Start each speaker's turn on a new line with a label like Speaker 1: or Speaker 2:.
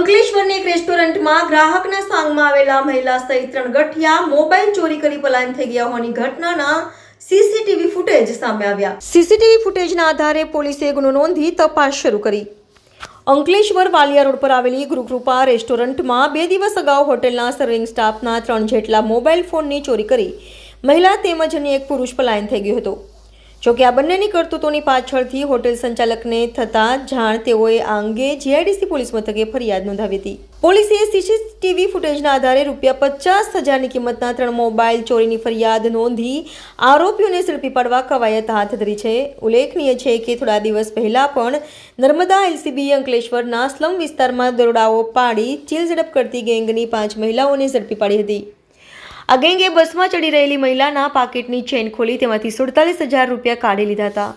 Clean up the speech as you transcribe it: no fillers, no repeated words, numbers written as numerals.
Speaker 1: અંકલેશ્વરની એક રેસ્ટોરન્ટમાં ગ્રાહકના સાંગમાં આવેલા મહિલા સહિત 3 ગઠિયા મોબાઈલ ચોરી કરી પલાયન થઈ ગયા હોવાની ઘટનાના સીસીટીવી ફૂટેજ સામે આવ્યા। સીસીટીવી ફૂટેજના આધારે પોલીસે ગુનો નોંધી તપાસ શરૂ કરી। અંકલેશ્વર વાલિયા રોડ પર આવેલી ગુરુકૃપા રેસ્ટોરન્ટમાં 2 દિવસ અગાઉ હોટેલના સર્વિંગ સ્ટાફના 3 જેટલા મોબાઈલ ફોનની ચોરી કરી મહિલા તેમજ અન્ય એક પુરુષ પલાયન થઈ ગયો હતો। જોકે આ બંનેની કરતૂતોની પાછળથી હોટેલ સંચાલકને થતા જાણ તેઓએ આ અંગે જીઆઈડીસી પોલીસ મથકે ફરિયાદ નોંધાવી હતી। પોલીસે સીસીટીવી ફૂટેજના આધારે ₹50,000ની કિંમતના 3 મોબાઈલ ચોરીની ફરિયાદ નોંધી આરોપીઓને ઝડપી પાડવા કવાયત હાથ ધરી છે। ઉલ્લેખનીય છે કે થોડા દિવસ પહેલા પણ નર્મદા એલસીબી અંકલેશ્વરના સ્લમ વિસ્તારમાં દરોડાઓ પાડી ચીલ ઝડપ કરતી ગેંગની 5 મહિલાઓને ઝડપી પાડી હતી। આ ગેંગે બસમાં ચડી રહેલી મહિલાના પાકીટની ચેન ખોલી તેમાંથી ₹47,000 કાઢી લીધા હતા।